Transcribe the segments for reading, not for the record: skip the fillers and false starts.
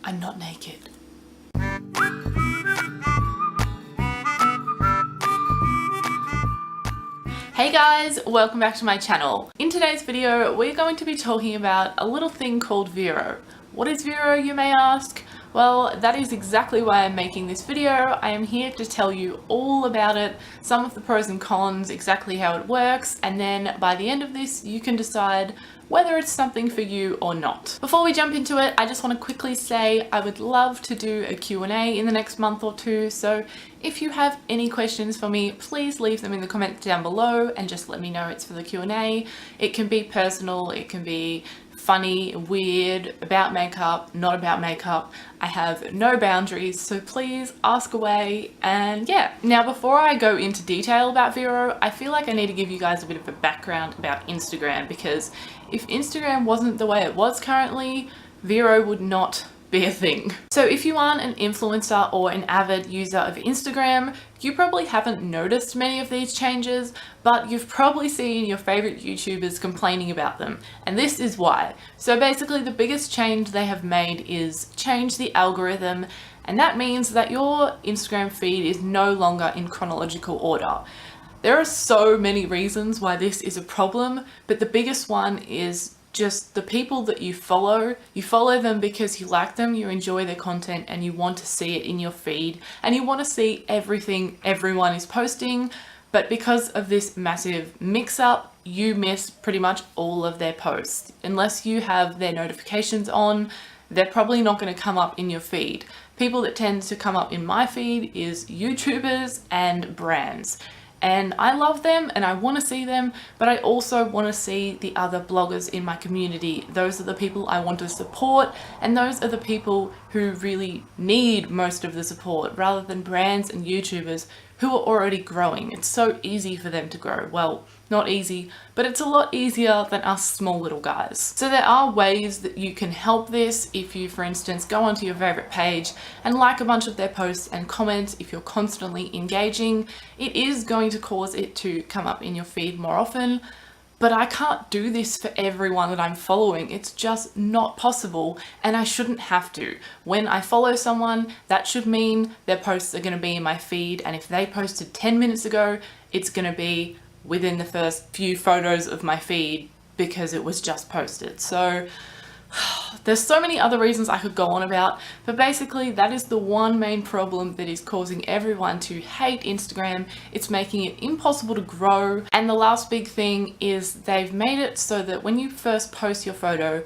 I'm not naked. Hey guys, welcome back to my channel. In today's video, we're going to be talking about a little thing called Vero. What is Vero, you may ask? Well, that is exactly why I'm making this video. I am here to tell you all about it, some of the pros and cons, exactly how it works, and then by the end of this, you can decide whether it's something for you or not. Before we jump into it, I just want to quickly say I would love to do a Q&A in the next month or two, so if you have any questions for me, please leave them in the comments down below and just let me know it's for the Q&A. It can be personal, it can be funny, weird, about makeup, not about makeup. I have no boundaries, so please ask away. And yeah, now before I go into detail about Vero, I feel like I need to give you guys a bit of a background about Instagram, because if Instagram wasn't the way it was currently, Vero would not be a thing. So if you aren't an influencer or an avid user of Instagram, you probably haven't noticed many of these changes, but you've probably seen your favorite YouTubers complaining about them. And this is why. So basically the biggest change they have made is change the algorithm, and that means that your Instagram feed is no longer in chronological order. There are so many reasons why this is a problem, but the biggest one is just the people that you follow them because you like them, you enjoy their content, and you want to see it in your feed, and you want to see everything everyone is posting. But because of this massive mix-up, you miss pretty much all of their posts. Unless you have their notifications on, they're probably not going to come up in your feed. People that tend to come up in my feed is YouTubers and brands. And I love them and I want to see them, but I also want to see the other bloggers in my community. Those are the people I want to support, and those are the people who really need most of the support, rather than brands and YouTubers who are already growing. It's so easy for them to grow. Well, not easy, but it's a lot easier than us small little guys. So there are ways that you can help this. If you, for instance, go onto your favorite page and like a bunch of their posts and comment, if you're constantly engaging, it is going to cause it to come up in your feed more often. But I can't do this for everyone that I'm following. It's just not possible, and I shouldn't have to. When I follow someone, that should mean their posts are going to be in my feed, and if they posted 10 minutes ago, it's going to be within the first few photos of my feed because it was just posted. So there's so many other reasons I could go on about, but basically that is the one main problem that is causing everyone to hate Instagram. It's making it impossible to grow. And the last big thing is they've made it so that when you first post your photo,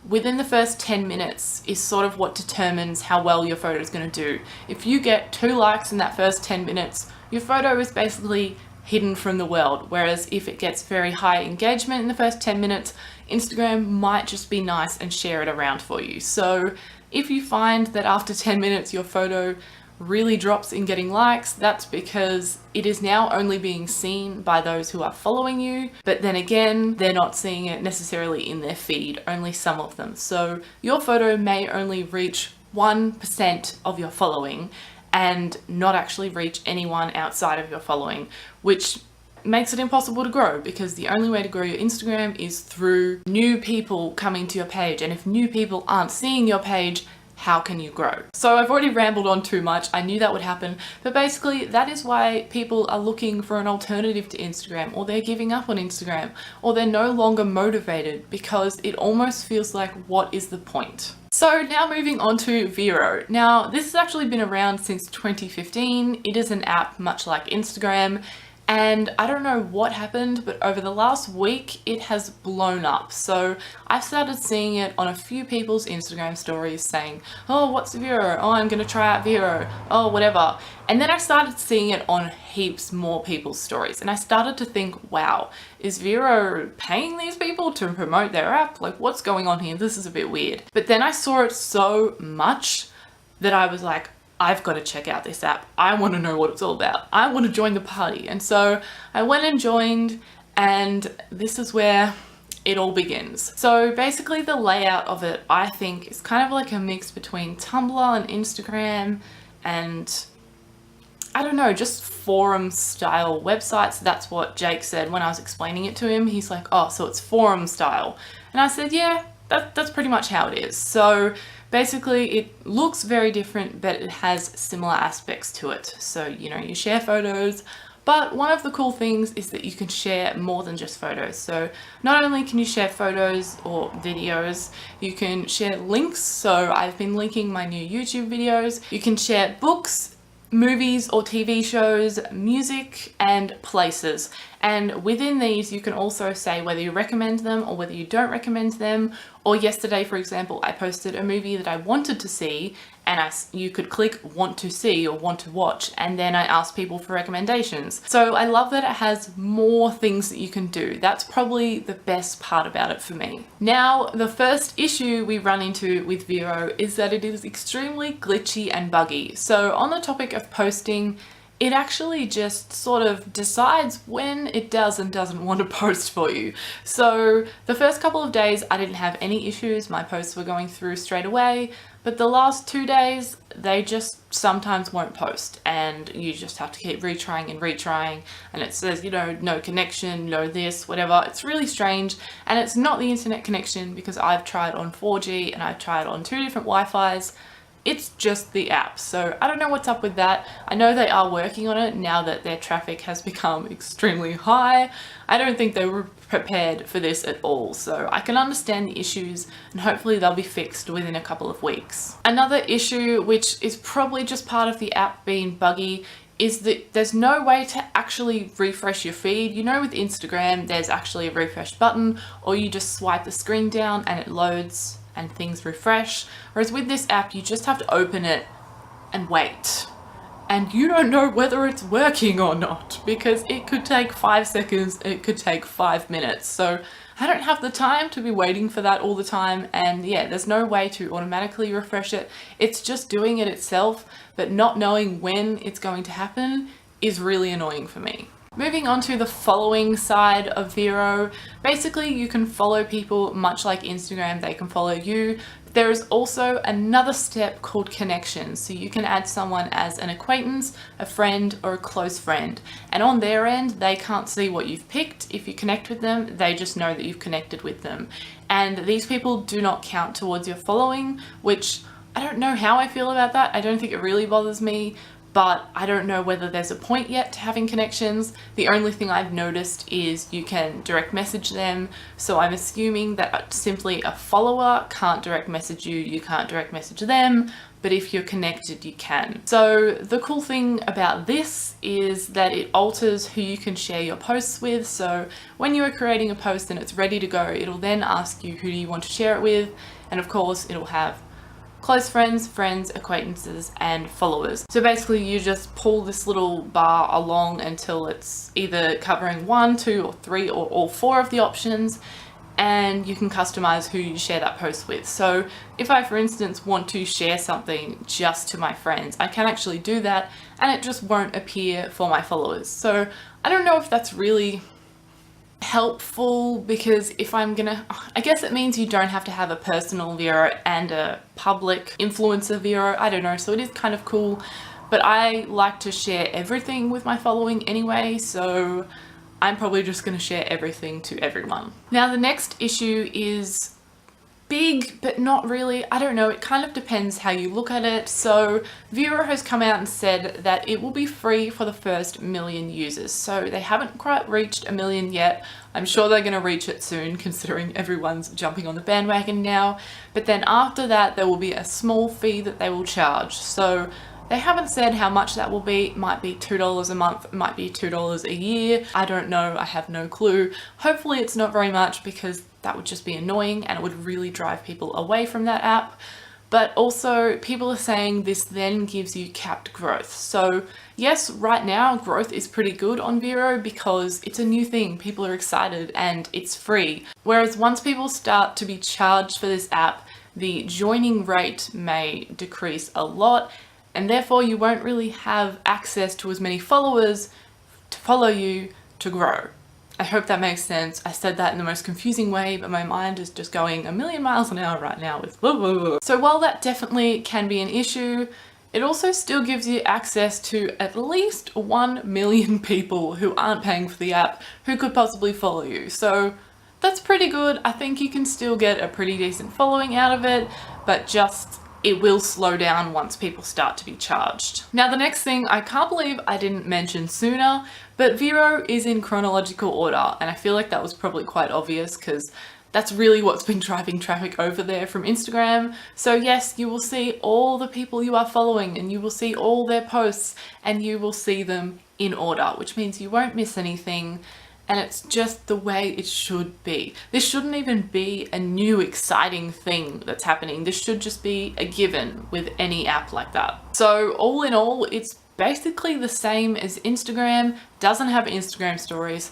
within the first 10 minutes is sort of what determines how well your photo is going to do. If you get 2 likes in that first 10 minutes, your photo is basically hidden from the world. Whereas if it gets very high engagement in the first 10 minutes, Instagram might just be nice and share it around for you. So if you find that after 10 minutes your photo really drops in getting likes, that's because it is now only being seen by those who are following you, but then again, they're not seeing it necessarily in their feed, only some of them. So your photo may only reach 1% of your following and not actually reach anyone outside of your following, which makes it impossible to grow, because the only way to grow your Instagram is through new people coming to your page. And if new people aren't seeing your page, how can you grow? So I've already rambled on too much. I knew that would happen, but basically that is why people are looking for an alternative to Instagram, or they're giving up on Instagram, or they're no longer motivated, because it almost feels like, what is the point? So now moving on to Vero. Now this has actually been around since 2015. It is an app much like Instagram. And I don't know what happened, but over the last week, it has blown up. So I've started seeing it on a few people's Instagram stories saying, oh, what's Vero? Oh, I'm gonna try out Vero. Oh, whatever. And then I started seeing it on heaps more people's stories. And I started to think, wow, is Vero paying these people to promote their app? Like, what's going on here? This is a bit weird. But then I saw it so much that I was like, I've got to check out this app. I want to know what it's all about. I want to join the party. And so I went and joined, and this is where it all begins. So basically the layout of it, I think, is kind of like a mix between Tumblr and Instagram and, I don't know, just forum style websites. That's what Jake said when I was explaining it to him. He's like, oh, so it's forum style. And I said, yeah, that's pretty much how it is. So Basically, it looks very different, but it has similar aspects to it. So, you know, you share photos, but one of the cool things is that you can share more than just photos. So not only can you share photos or videos, you can share links. So I've been linking my new YouTube videos. You can share books, movies or TV shows, music, and places. And within these, you can also say whether you recommend them or whether you don't recommend them. Or yesterday, for example, I posted a movie that I wanted to see, and you could click want to see or want to watch, and then I asked people for recommendations. So I love that it has more things that you can do. That's probably the best part about it for me. Now, the first issue we run into with Vero is that it is extremely glitchy and buggy. So on the topic of posting, it actually just sort of decides when it does and doesn't want to post for you. So the first couple of days I didn't have any issues, my posts were going through straight away, but the last 2 days they just sometimes won't post, and you just have to keep retrying and retrying, and it says, you know, no connection, no this, whatever. It's really strange, and it's not the internet connection because I've tried on 4G and I've tried on 2 different Wi-Fis. It's just the app. So I don't know what's up with that. I know they are working on it now that their traffic has become extremely high. I don't think they were prepared for this at all. So I can understand the issues, and hopefully they'll be fixed within a couple of weeks. Another issue, which is probably just part of the app being buggy, is that there's no way to actually refresh your feed. You know, with Instagram, there's actually a refresh button, or you just swipe the screen down and it loads and things refresh. Whereas with this app, you just have to open it and wait. And you don't know whether it's working or not, because it could take 5 seconds, it could take 5 minutes. So I don't have the time to be waiting for that all the time. And yeah, there's no way to automatically refresh it. It's just doing it itself, but not knowing when it's going to happen is really annoying for me. Moving on to the following side of Vero, basically you can follow people much like Instagram, they can follow you. There is also another step called connections. So you can add someone as an acquaintance, a friend, or a close friend. And on their end, they can't see what you've picked. If you connect with them, they just know that you've connected with them. And these people do not count towards your following, which I don't know how I feel about that. I don't think it really bothers me, but I don't know whether there's a point yet to having connections. The only thing I've noticed is you can direct message them. So I'm assuming that simply a follower can't direct message you, you can't direct message them, but if you're connected, you can. So the cool thing about this is that it alters who you can share your posts with. So when you are creating a post and it's ready to go, it'll then ask you who do you want to share it with. And of course, it'll have close friends, acquaintances, and followers. So basically you just pull this little bar along until it's either covering 1, 2, or 3, or all 4 of the options, and you can customize who you share that post with. So if I, for instance, want to share something just to my friends, I can actually do that, and it just won't appear for my followers. So I don't know if that's really helpful, because if I'm gonna, I guess it means you don't have to have a personal Vero and a public influencer Vero. I don't know, so it is kind of cool, but I like to share everything with my following anyway, so I'm probably just gonna share everything to everyone. Now the next issue is big, but not really. I don't know, it kind of depends how you look at it. So Vero has come out and said that it will be free for the first 1 million users. So they haven't quite reached 1 million yet. I'm sure they're going to reach it soon, considering everyone's jumping on the bandwagon now. But then after that, there will be a small fee that they will charge. So they haven't said how much that will be. It might be $2 a month, it might be $2 a year. I don't know, I have no clue. Hopefully it's not very much, because that would just be annoying and it would really drive people away from that app. But also people are saying this then gives you capped growth. So yes, right now growth is pretty good on Vero because it's a new thing, people are excited and it's free. Whereas once people start to be charged for this app, the joining rate may decrease a lot, and therefore you won't really have access to as many followers to follow you to grow. I hope that makes sense. I said that in the most confusing way, but my mind is just going a million miles an hour right now with blah, blah, blah. So while that definitely can be an issue, it also still gives you access to at least 1 million people who aren't paying for the app who could possibly follow you. So that's pretty good. I think you can still get a pretty decent following out of it, but just it will slow down once people start to be charged. Now the next thing, I can't believe I didn't mention sooner, but Vero is in chronological order, and I feel like that was probably quite obvious because that's really what's been driving traffic over there from Instagram. So yes, you will see all the people you are following and you will see all their posts and you will see them in order, which means you won't miss anything. And it's just the way it should be. This shouldn't even be a new exciting thing that's happening. This should just be a given with any app like that. So all in all, it's basically the same as Instagram. Doesn't have Instagram stories.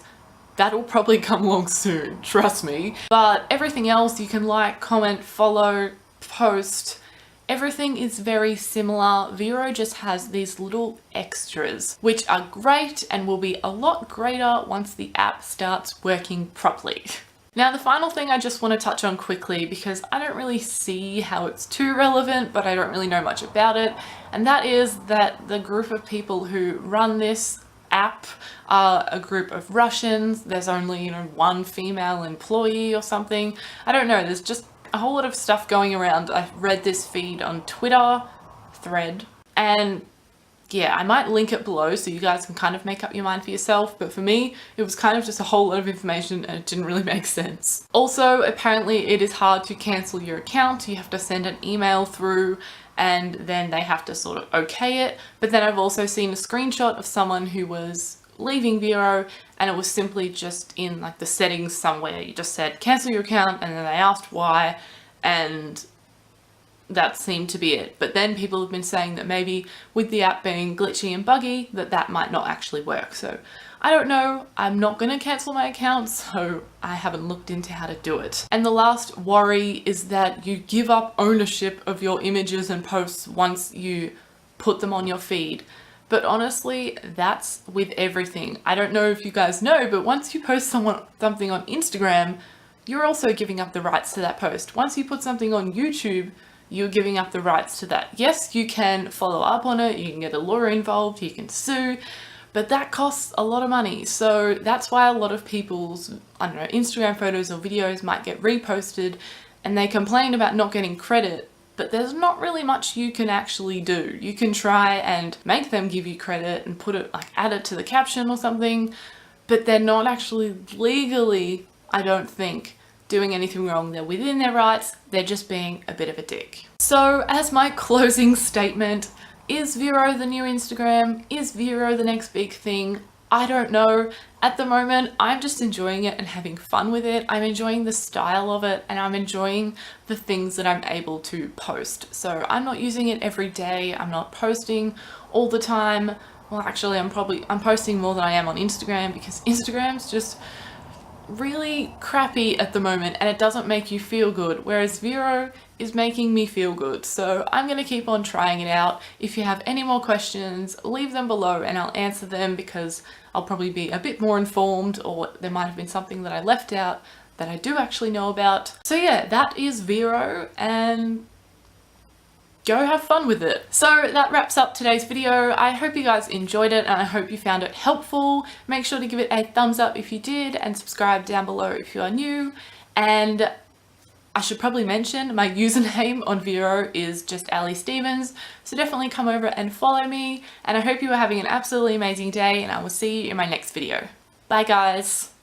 That'll probably come along soon, trust me. But everything else, you can like, comment, follow, post. Everything is very similar. Vero just has these little extras, which are great and will be a lot greater once the app starts working properly. Now, the final thing I just want to touch on quickly, because I don't really see how it's too relevant, but I don't really know much about it, and that is that the group of people who run this app are a group of Russians. There's only, one female employee or something. I don't know, there's just a whole lot of stuff going around. I've read this feed on Twitter thread, and yeah, I might link it below so you guys can kind of make up your mind for yourself, but for me, it was kind of just a whole lot of information and it didn't really make sense. Also, apparently it is hard to cancel your account. You have to send an email through and then they have to sort of okay it. But then I've also seen a screenshot of someone who was leaving Vero and it was simply just in like the settings somewhere. You just said cancel your account and then they asked why, and that seemed to be it. But then people have been saying that maybe with the app being glitchy and buggy that might not actually work. So I don't know. I'm not going to cancel my account, so I haven't looked into how to do it. And the last worry is that you give up ownership of your images and posts once you put them on your feed. But honestly, that's with everything. I don't know if you guys know, but once you post something on Instagram, you're also giving up the rights to that post. Once you put something on YouTube, you're giving up the rights to that. Yes, you can follow up on it, you can get a lawyer involved, you can sue, but that costs a lot of money. So that's why a lot of people's, Instagram photos or videos might get reposted and they complain about not getting credit, but there's not really much you can actually do. You can try and make them give you credit and put it, add it to the caption or something, but they're not actually legally, I don't think, doing anything wrong. They're within their rights, they're just being a bit of a dick. So as my closing statement, is Vero the new Instagram? Is Vero the next big thing? I don't know. At the moment, I'm just enjoying it and having fun with it. I'm enjoying the style of it and I'm enjoying the things that I'm able to post. So I'm not using it every day. I'm not posting all the time. Well, actually, I'm posting more than I am on Instagram because Instagram's just really crappy at the moment and it doesn't make you feel good, whereas Vero is making me feel good. So I'm going to keep on trying it out. If you have any more questions, leave them below and I'll answer them because I'll probably be a bit more informed, or there might have been something that I left out that I do actually know about. So yeah, that is Vero, and go have fun with it. So that wraps up today's video. I hope you guys enjoyed it and I hope you found it helpful. Make sure to give it a thumbs up if you did and subscribe down below if you are new. And I should probably mention my username on Vero is just allie.stephens, so definitely come over and follow me, and I hope you are having an absolutely amazing day and I will see you in my next video. Bye guys!